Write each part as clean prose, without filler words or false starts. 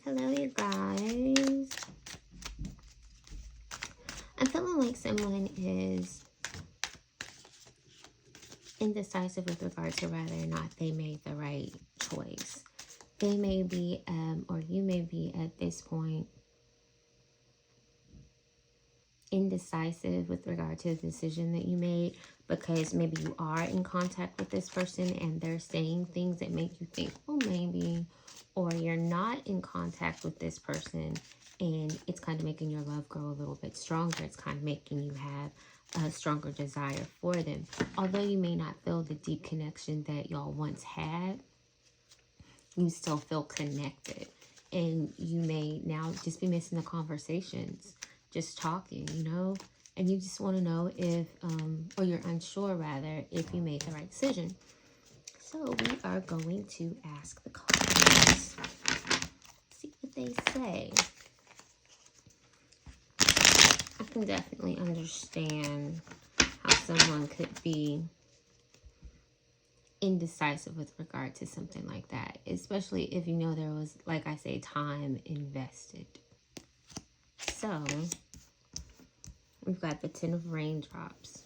Hello, you guys. I'm feeling like someone is indecisive with regard to whether or not they made the right choice. They may be, or you may be at this point, indecisive with regard to the decision that you made, because maybe you are in contact with this person and they're saying things that make you think, oh, maybe, or you're not in contact with this person and it's kind of making your love grow a little bit stronger. It's kind of making you have a stronger desire for them. Although you may not feel the deep connection that y'all once had, you still feel connected. And you may now just be missing the conversations, just talking, you know, and you just want to know if, or you're unsure rather, if you made the right decision. So we are going to ask the cards, see what they say. I can definitely understand how someone could be indecisive with regard to something like that, especially if you know there was, like I say, time invested. So we've got the 10 of raindrops,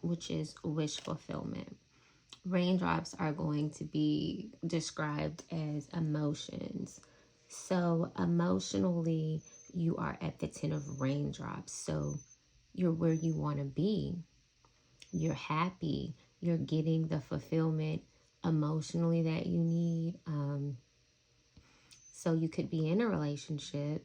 which is wish fulfillment. Raindrops are going to be described as emotions. So emotionally, you are at the 10 of raindrops. So you're where you want to be. You're happy. You're getting the fulfillment emotionally that you need. So you could be in a relationship.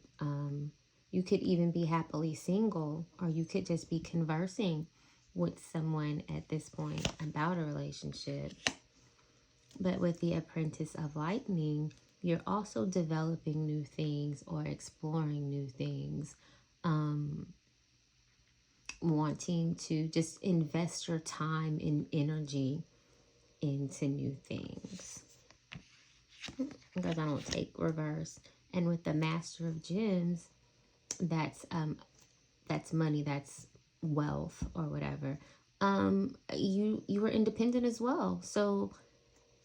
You could even be happily single, or you could just be conversing with someone at this point about a relationship. But with the Apprentice of Lightning, you're also developing new things or exploring new things. Wanting to just invest your time and energy into new things. Because I don't take reverse. And with the Master of Gems, that's money, that's wealth or whatever. You were independent as well. So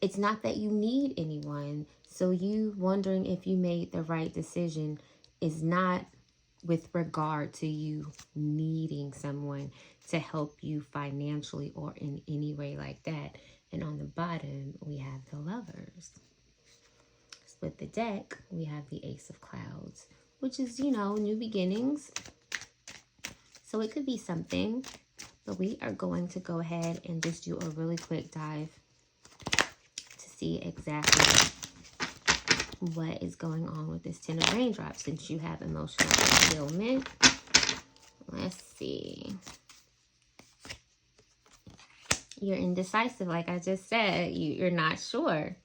it's not that you need anyone. So you wondering if you made the right decision is not with regard to you needing someone to help you financially or in any way like that. And on the bottom, we have the Lovers. With the deck, we have the Ace of Clouds, which is, you know, new beginnings. So it could be something, but we are going to go ahead and just do a really quick dive to see exactly what is going on with this 10 of raindrops, since you have emotional fulfillment. Let's see. You're indecisive, like I just said. You're not sure.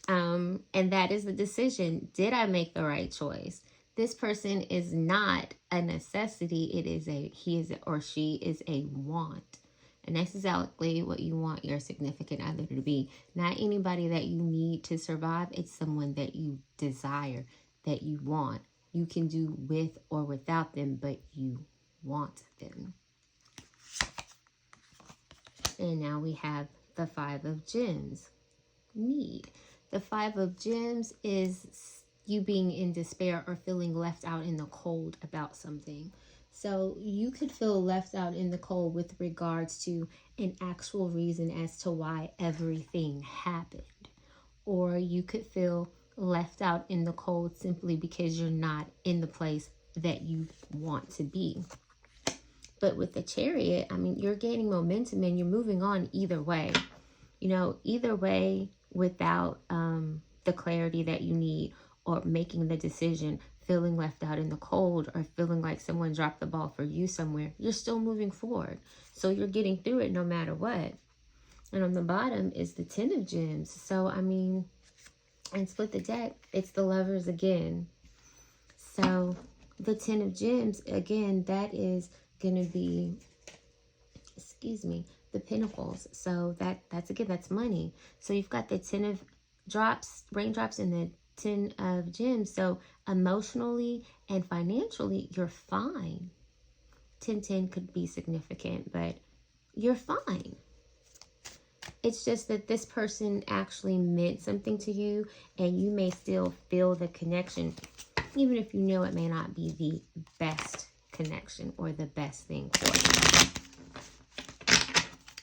And that is the decision. Did I make the right choice? This person is not a necessity. It is he is or she is a want. And that's exactly what you want your significant other to be. Not anybody that you need to survive. It's someone that you desire, that you want. You can do with or without them, but you want them. And now we have the 5 of Gems. Need. The 5 of Gems is you being in despair or feeling left out in the cold about something. So you could feel left out in the cold with regards to an actual reason as to why everything happened. Or you could feel left out in the cold simply because you're not in the place that you want to be. But with the Chariot, I mean, you're gaining momentum and you're moving on either way. You know, either way, without the clarity that you need, or making the decision, feeling left out in the cold, or feeling like someone dropped the ball for you somewhere, you're still moving forward. So you're getting through it no matter what. And on the bottom is the 10 of Gems. So, I mean, and split the deck, it's the Lovers again. So the 10 of Gems, again, that is going to be, the Pentacles. So that's again, that's money. So you've got the 10 of raindrops, and the 10 of Gems. So emotionally and financially, you're fine. 10-10 could be significant, but you're fine. It's just that this person actually meant something to you, and you may still feel the connection, even if you know it may not be the best connection or the best thing for you.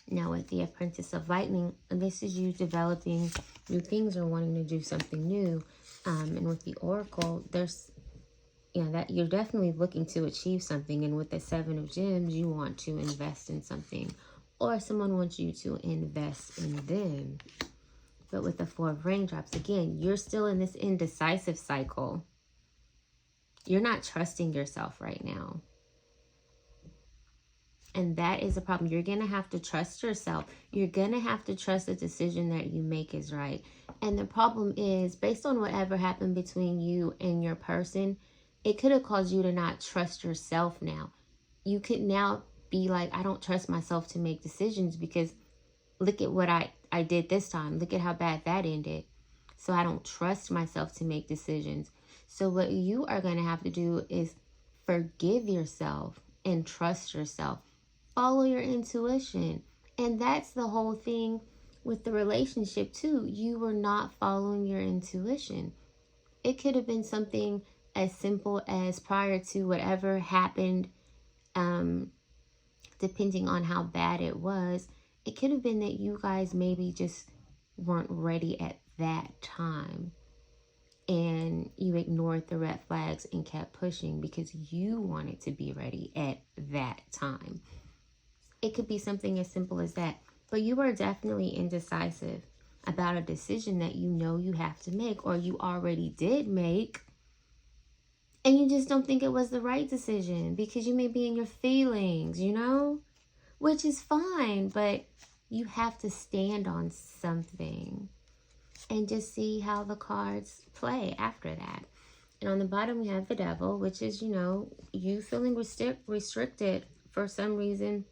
Now with the Apprentice of Lightning, this is you developing new things or wanting to do something new. And with the Oracle, there's, that you're definitely looking to achieve something. And with the Seven of Gems, you want to invest in something, or someone wants you to invest in them. But with the Four of Raindrops, again, you're still in this indecisive cycle. You're not trusting yourself right now. And that is a problem. You're going to have to trust yourself. You're going to have to trust the decision that you make is right. And the problem is, based on whatever happened between you and your person, it could have caused you to not trust yourself now. You could now be like, I don't trust myself to make decisions because look at what I did this time. Look at how bad that ended. So I don't trust myself to make decisions. So what you are going to have to do is forgive yourself and trust yourself. Follow your intuition. And that's the whole thing with the relationship too. You were not following your intuition. It could have been something as simple as prior to whatever happened, depending on how bad it was, it could have been that you guys maybe just weren't ready at that time. And you ignored the red flags and kept pushing because you wanted to be ready at that time. It could be something as simple as that. But you are definitely indecisive about a decision that you know you have to make, or you already did make, and you just don't think it was the right decision because you may be in your feelings, which is fine, but you have to stand on something and just see how the cards play after that. And on the bottom, we have the Devil, which is, you feeling restricted for some reason,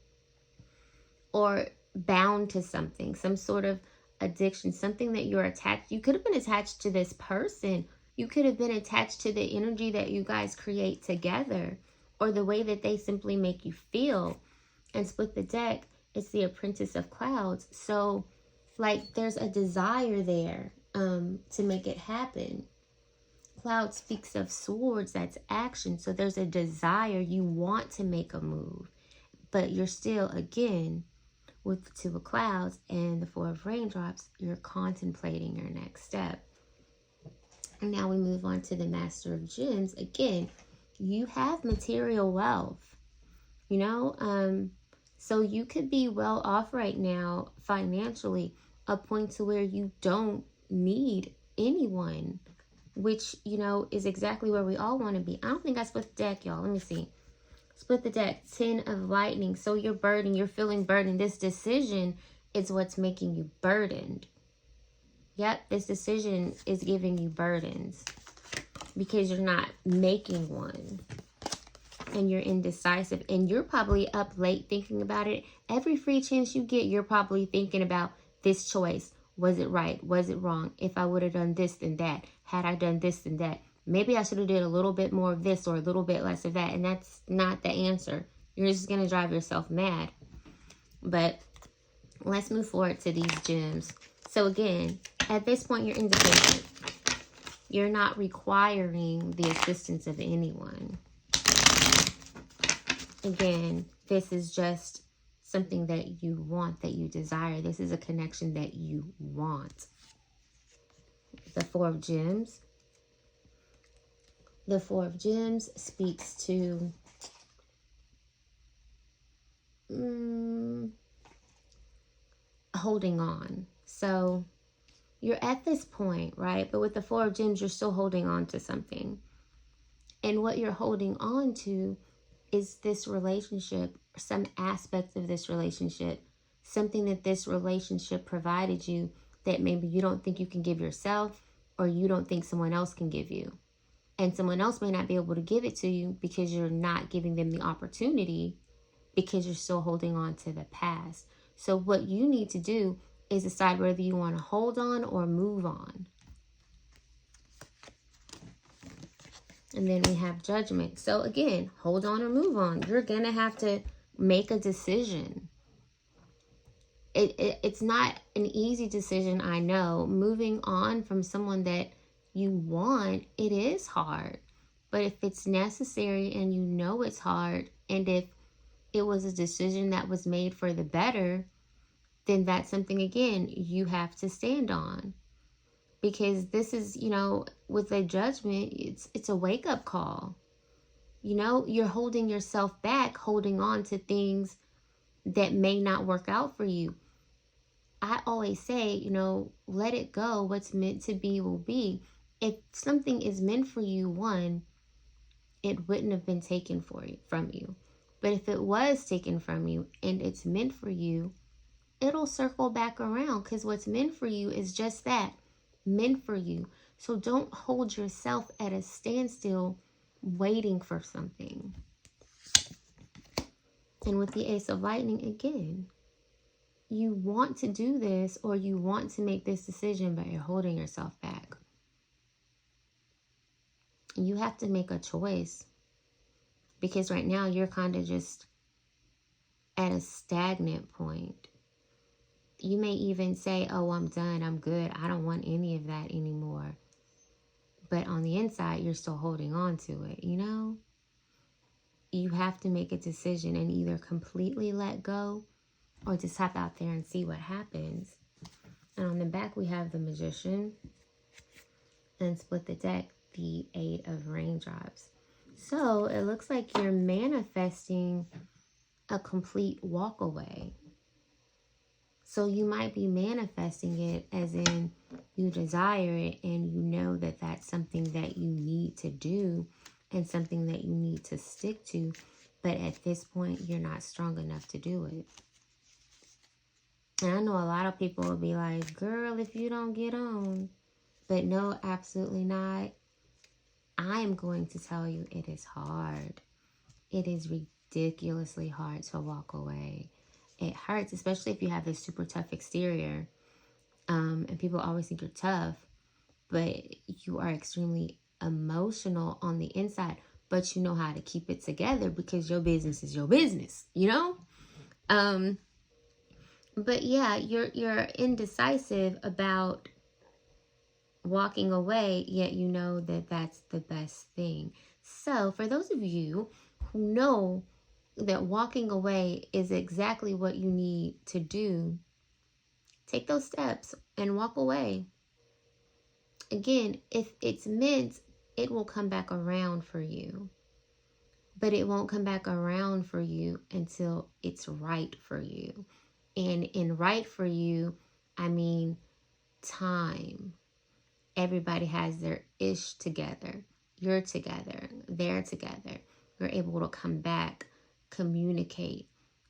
or bound to something, some sort of addiction, something that you're attached. You could have been attached to this person. You could have been attached to the energy that you guys create together, or the way that they simply make you feel. And split the deck, it's the Apprentice of Clouds. So like there's a desire there to make it happen. Cloud speaks of swords, that's action. So there's a desire, you want to make a move, but you're still, again, with the Two of Clouds and the Four of Raindrops, you're contemplating your next step. And now we move on to the Master of Gems. Again, you have material wealth, so you could be well off right now financially, a point to where you don't need anyone, which, is exactly where we all want to be. I don't think I split the deck, y'all. Let me see. Split the deck. 10 of Lightning. So you're burdened. You're feeling burdened. This decision is what's making you burdened. Yep, this decision is giving you burdens because you're not making one. And you're indecisive. And you're probably up late thinking about it. Every free chance you get, you're probably thinking about this choice. Was it right? Was it wrong? If I would have done this, then that. Had I done this, then that. Maybe I should have did a little bit more of this or a little bit less of that. And that's not the answer. You're just going to drive yourself mad. But let's move forward to these gems. So again, at this point, you're independent. You're not requiring the assistance of anyone. Again, this is just something that you want, that you desire. This is a connection that you want. The Four of Gems. The Four of Gems speaks to holding on. So you're at this point, right? But with the Four of Gems, you're still holding on to something. And what you're holding on to is this relationship, some aspect of this relationship, something that this relationship provided you that maybe you don't think you can give yourself, or you don't think someone else can give you. And someone else may not be able to give it to you because you're not giving them the opportunity, because you're still holding on to the past. So what you need to do is decide whether you want to hold on or move on. And then we have Judgment. So again, hold on or move on. You're going to have to make a decision. It's not an easy decision, I know. Moving on from someone that you want, it is hard. But if it's necessary and you know it's hard, and if it was a decision that was made for the better, then that's something, again, you have to stand on. Because this is, with a judgment, it's a wake-up call. You're holding yourself back, holding on to things that may not work out for you. I always say, let it go. What's meant to be will be. If something is meant for you, one, it wouldn't have been taken from you. But if it was taken from you and it's meant for you, it'll circle back around, because what's meant for you is just that, meant for you. So don't hold yourself at a standstill waiting for something. And with the Ace of Lightning, again, you want to do this or you want to make this decision, but you're holding yourself back. You have to make a choice, because right now you're kind of just at a stagnant point. You may even say, oh, I'm done, I'm good, I don't want any of that anymore. But on the inside, you're still holding on to it, You have to make a decision and either completely let go or just hop out there and see what happens. And on the back, we have the Magician. And split the deck, the 8 of Raindrops. So it looks like you're manifesting a complete walk away. So you might be manifesting it as in you desire it and you know that that's something that you need to do and something that you need to stick to. But at this point, you're not strong enough to do it. And I know a lot of people will be like, girl, if you don't get on. But no, absolutely not. I am going to tell you it is hard. It is ridiculously hard to walk away. It hurts, especially if you have this super tough exterior. And people always think you're tough, but you are extremely emotional on the inside. But you know how to keep it together because your business is your business, But yeah, you're indecisive about walking away, yet you know that that's the best thing. So for those of you who know that walking away is exactly what you need to do, take those steps and walk away. Again, if it's meant, it will come back around for you. But it won't come back around for you until it's right for you. And in right for you, I mean time. Everybody has their ish together. You're together. They're together. You're able to come back, communicate,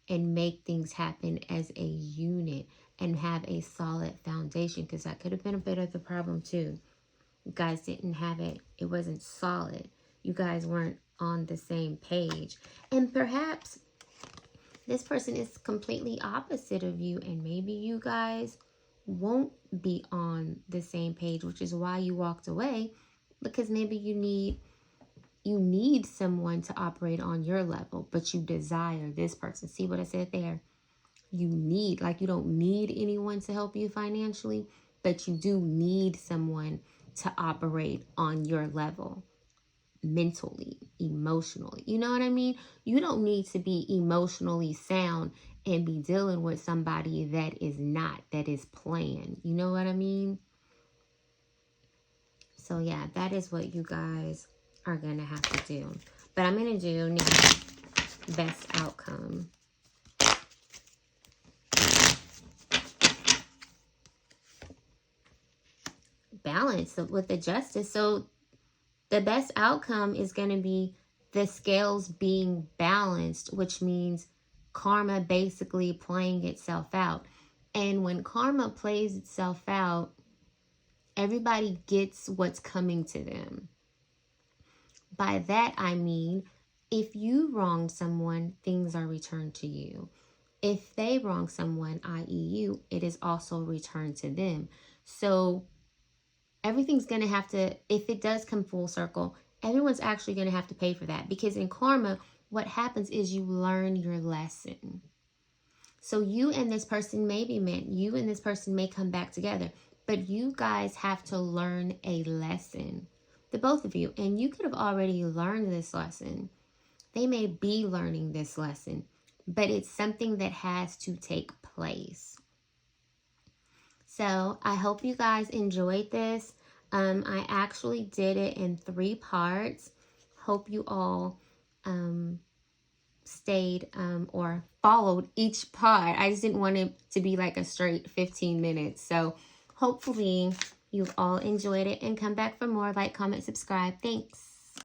and make things happen as a unit and have a solid foundation, because that could have been a bit of the problem too. You guys didn't have it. It wasn't solid. You guys weren't on the same page. And perhaps this person is completely opposite of you, and maybe you guys won't be on the same page, which is why you walked away, because maybe you need someone to operate on your level, but you desire this person. See what I said there? You need, like, you don't need anyone to help you financially, but you do need someone to operate on your level, mentally, emotionally. You know what I mean? You don't need to be emotionally sound and be dealing with somebody that is not, that is playing. You know what I mean? So yeah, that is what you guys are going to have to do. But I'm going to do now best outcome. Balance with the Justice. So the best outcome is going to be the scales being balanced, which means karma basically playing itself out. And when karma plays itself out, everybody gets what's coming to them. By that, I mean, if you wrong someone, things are returned to you. If they wrong someone, i.e. you, it is also returned to them. So everything's going to have to, if it does come full circle, everyone's actually going to have to pay for that. Because in karma, what happens is you learn your lesson. So you and this person may be meant. You and this person may come back together. But you guys have to learn a lesson. The both of you. And you could have already learned this lesson. They may be learning this lesson. But it's something that has to take place. So I hope you guys enjoyed this. I actually did it in 3 parts. Hope you all stayed or followed each part. I just didn't want it to be like a straight 15 minutes. So hopefully you've all enjoyed it and come back for more. Like, comment, subscribe. Thanks.